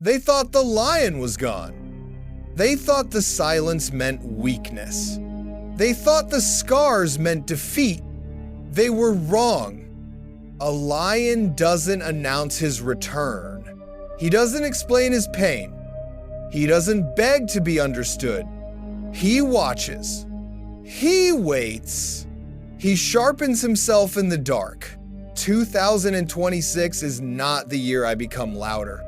They thought the lion was gone. They thought the silence meant weakness. They thought the scars meant defeat. They were wrong. A lion doesn't announce his return. He doesn't explain his pain. He doesn't beg to be understood. He watches. He waits. He sharpens himself in the dark. 2026 is not the year I become louder.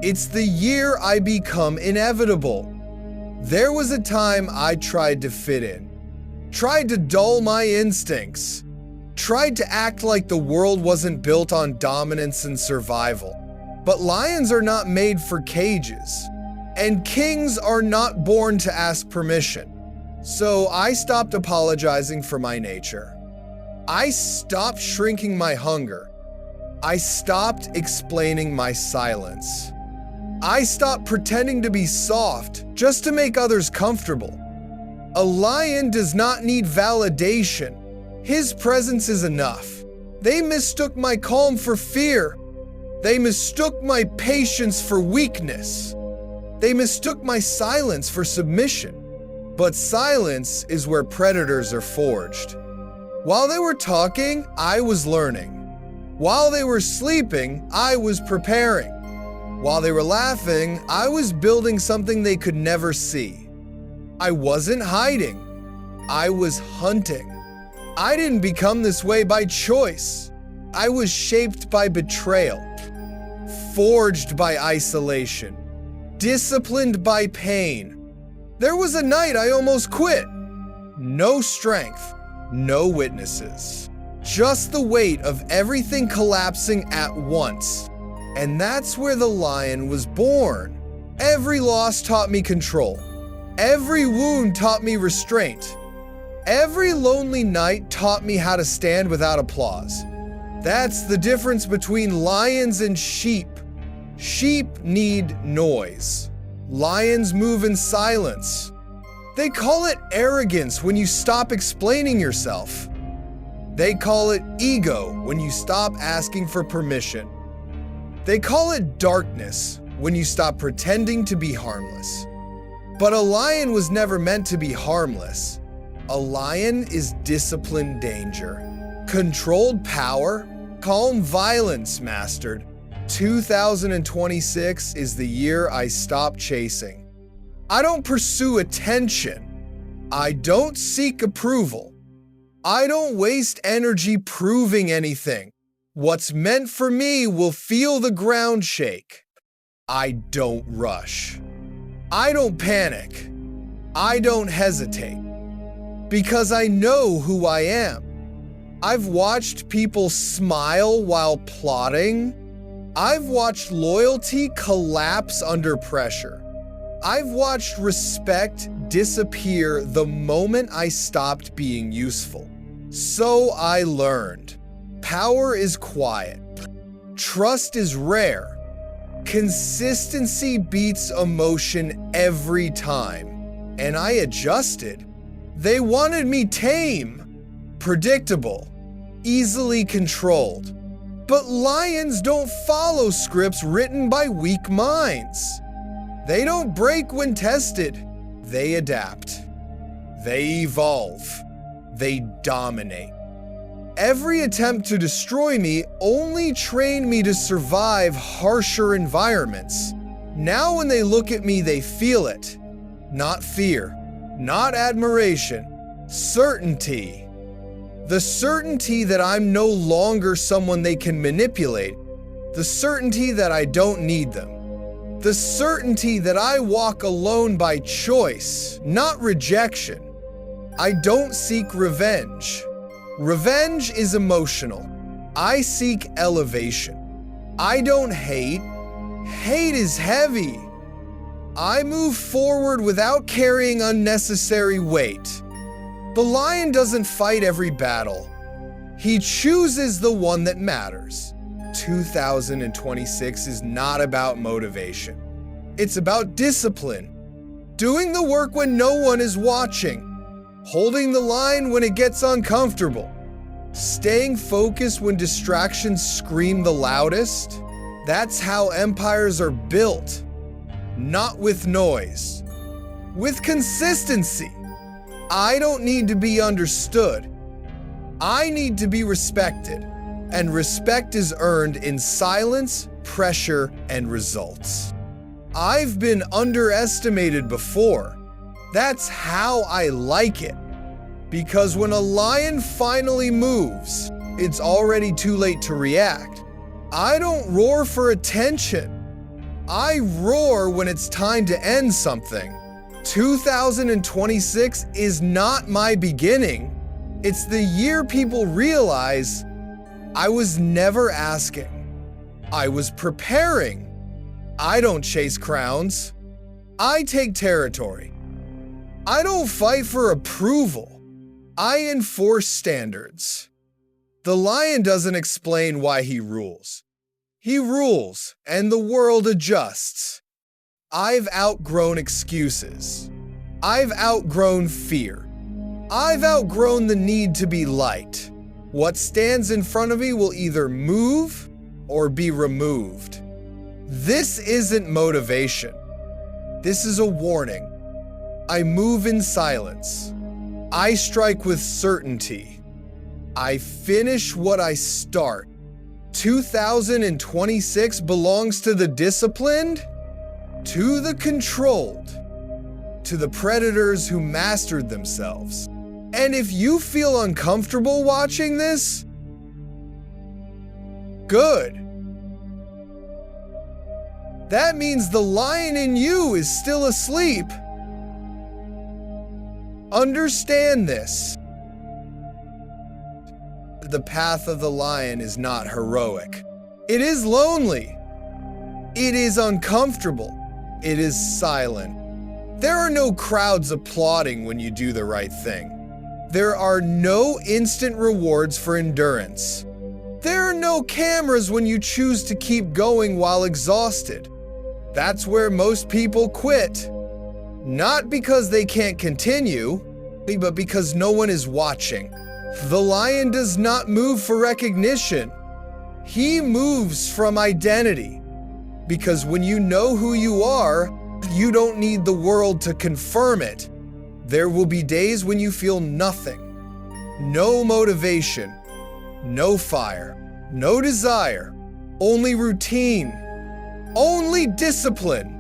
It's the year I become inevitable. There was a time I tried to fit in, tried to dull my instincts, tried to act like the world wasn't built on dominance and survival. But lions are not made for cages, and kings are not born to ask permission. So I stopped apologizing for my nature. I stopped shrinking my hunger. I stopped explaining my silence. I stopped pretending to be soft just to make others comfortable. A lion does not need validation. His presence is enough. They mistook my calm for fear. They mistook my patience for weakness. They mistook my silence for submission. But silence is where predators are forged. While they were talking, I was learning. While they were sleeping, I was preparing. While they were laughing, I was building something they could never see. I wasn't hiding. I was hunting. I didn't become this way by choice. I was shaped by betrayal, forged by isolation, disciplined by pain. There was a night I almost quit. No strength, no witnesses. Just the weight of everything collapsing at once. And that's where the lion was born. Every loss taught me control. Every wound taught me restraint. Every lonely night taught me how to stand without applause. That's the difference between lions and sheep. Sheep need noise. Lions move in silence. They call it arrogance when you stop explaining yourself. They call it ego when you stop asking for permission. They call it darkness when you stop pretending to be harmless. But a lion was never meant to be harmless. A lion is disciplined danger, controlled power, calm violence mastered. 2026 is the year I stop chasing. I don't pursue attention. I don't seek approval. I don't waste energy proving anything. What's meant for me will feel the ground shake. I don't rush. I don't panic. I don't hesitate. Because I know who I am. I've watched people smile while plotting. I've watched loyalty collapse under pressure. I've watched respect disappear the moment I stopped being useful. So I learned. Power is quiet. Trust is rare. Consistency beats emotion every time. And I adjusted. They wanted me tame, predictable, easily controlled. But lions don't follow scripts written by weak minds. They don't break when tested. They adapt. They evolve. They dominate. Every attempt to destroy me only trained me to survive harsher environments. Now when they look at me, they feel it. Not fear, not admiration, certainty. The certainty that I'm no longer someone they can manipulate. The certainty that I don't need them. The certainty that I walk alone by choice, not rejection. I don't seek revenge. Revenge is emotional. I seek elevation. I don't hate. Hate is heavy. I move forward without carrying unnecessary weight. The lion doesn't fight every battle. He chooses the one that matters. 2026 is not about motivation. It's about discipline. Doing the work when no one is watching. Holding the line when it gets uncomfortable. Staying focused when distractions scream the loudest. That's how empires are built. Not with noise. With consistency. I don't need to be understood. I need to be respected. And respect is earned in silence, pressure, and results. I've been underestimated before. That's how I like it. Because when a lion finally moves, it's already too late to react. I don't roar for attention. I roar when it's time to end something. 2026 is not my beginning. It's the year people realize I was never asking. I was preparing. I don't chase crowns. I take territory. I don't fight for approval. I enforce standards. The lion doesn't explain why he rules. He rules, and the world adjusts. I've outgrown excuses. I've outgrown fear. I've outgrown the need to be liked. What stands in front of me will either move or be removed. This isn't motivation. This is a warning. I move in silence. I strike with certainty. I finish what I start. 2026 belongs to the disciplined, to the controlled, to the predators who mastered themselves. And if you feel uncomfortable watching this, good. That means the lion in you is still asleep. Understand this. The path of the lion is not heroic. It is lonely. It is uncomfortable. It is silent. There are no crowds applauding when you do the right thing. There are no instant rewards for endurance. There are no cameras when you choose to keep going while exhausted. That's where most people quit. Not because they can't continue, but because no one is watching. The lion does not move for recognition. He moves from identity. Because when you know who you are, you don't need the world to confirm it. There will be days when you feel nothing. No motivation, no fire, no desire, only routine, only discipline,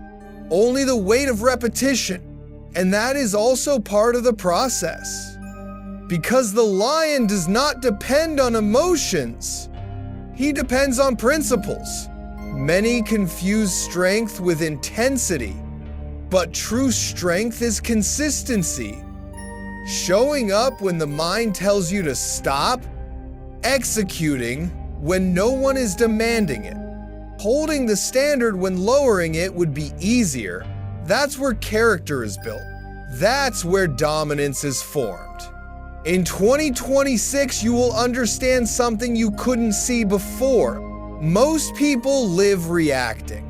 only the weight of repetition. And that is also part of the process. Because the lion does not depend on emotions. He depends on principles. Many confuse strength with intensity, but true strength is consistency. Showing up when the mind tells you to stop, executing when no one is demanding it, holding the standard when lowering it would be easier. That's where character is built. That's where dominance is formed. In 2026, you will understand something you couldn't see before. Most people live reacting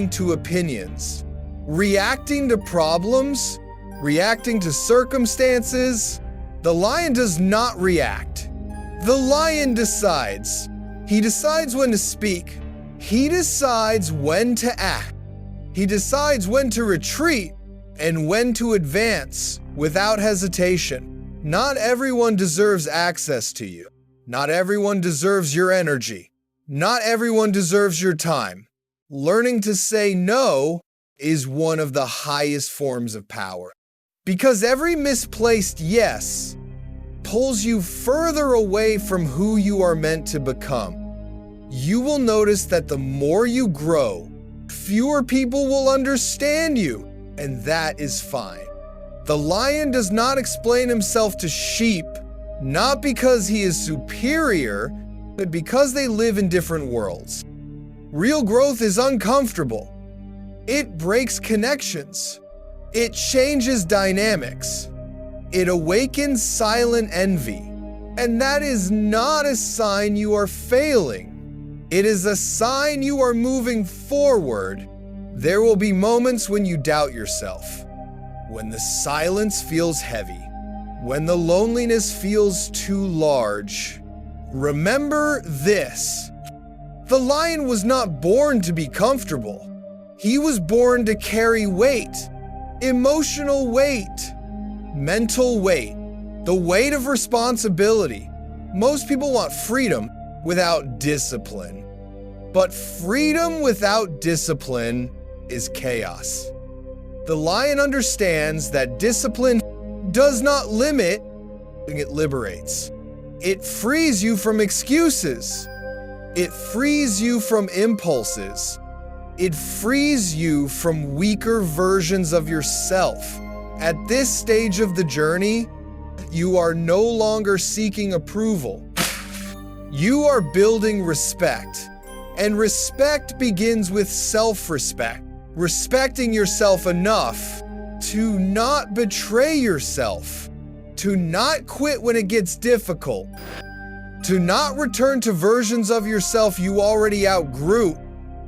to opinions, reacting to problems, reacting to circumstances. The lion does not react. The lion decides. He decides when to speak. He decides when to act. He decides when to retreat and when to advance without hesitation. Not everyone deserves access to you. Not everyone deserves your energy. Not everyone deserves your time. Learning to say no is one of the highest forms of power. Because every misplaced yes pulls you further away from who you are meant to become. You will notice that the more you grow, fewer people will understand you, and that is fine. The lion does not explain himself to sheep, not because he is superior, but because they live in different worlds. Real growth is uncomfortable. It breaks connections. It changes dynamics. It awakens silent envy. And that is not a sign you are failing. It is a sign you are moving forward. There will be moments when you doubt yourself, when the silence feels heavy, when the loneliness feels too large. Remember this: The lion was not born to be comfortable. He was born to carry weight, emotional weight, mental weight, the weight of responsibility. Most people want freedom without discipline. But freedom without discipline is chaos. The lion understands that discipline does not limit, it liberates. It frees you from excuses. It frees you from impulses. It frees you from weaker versions of yourself. At this stage of the journey, you are no longer seeking approval. You are building respect. And respect begins with self-respect. Respecting yourself enough to not betray yourself, to not quit when it gets difficult, to not return to versions of yourself you already outgrew.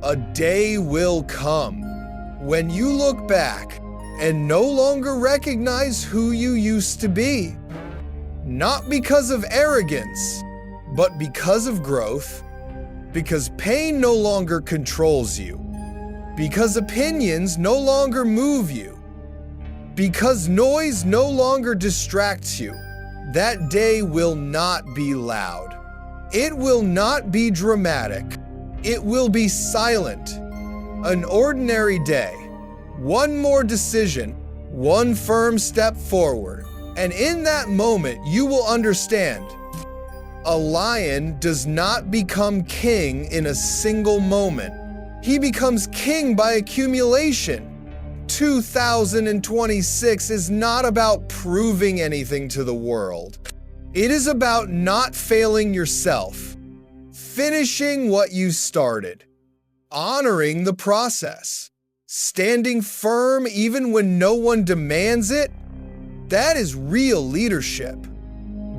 A day will come when you look back and no longer recognize who you used to be. Not because of arrogance, but because of growth, because pain no longer controls you, because opinions no longer move you, because noise no longer distracts you. That day will not be loud. It will not be dramatic. It will be silent. An ordinary day. One more decision, one firm step forward. And in that moment, you will understand. A lion does not become king in a single moment. He becomes king by accumulation. 2026 is not about proving anything to the world. It is about not failing yourself, finishing what you started, honoring the process, standing firm even when no one demands it. That is real leadership.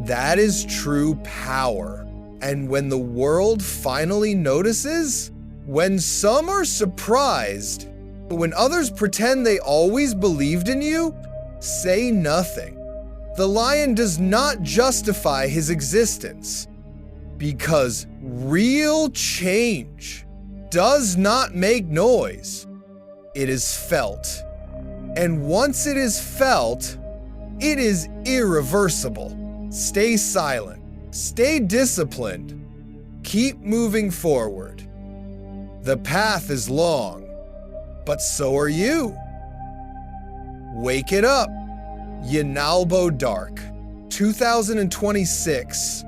That is true power. And when the world finally notices, when some are surprised, when others pretend they always believed in you, say nothing. The lion does not justify his existence, because real change does not make noise. It is felt. And once it is felt, it is irreversible. Stay silent. Stay disciplined. Keep moving forward. The path is long, but so are you. Wake it up. Ynalbo Dark, 2026.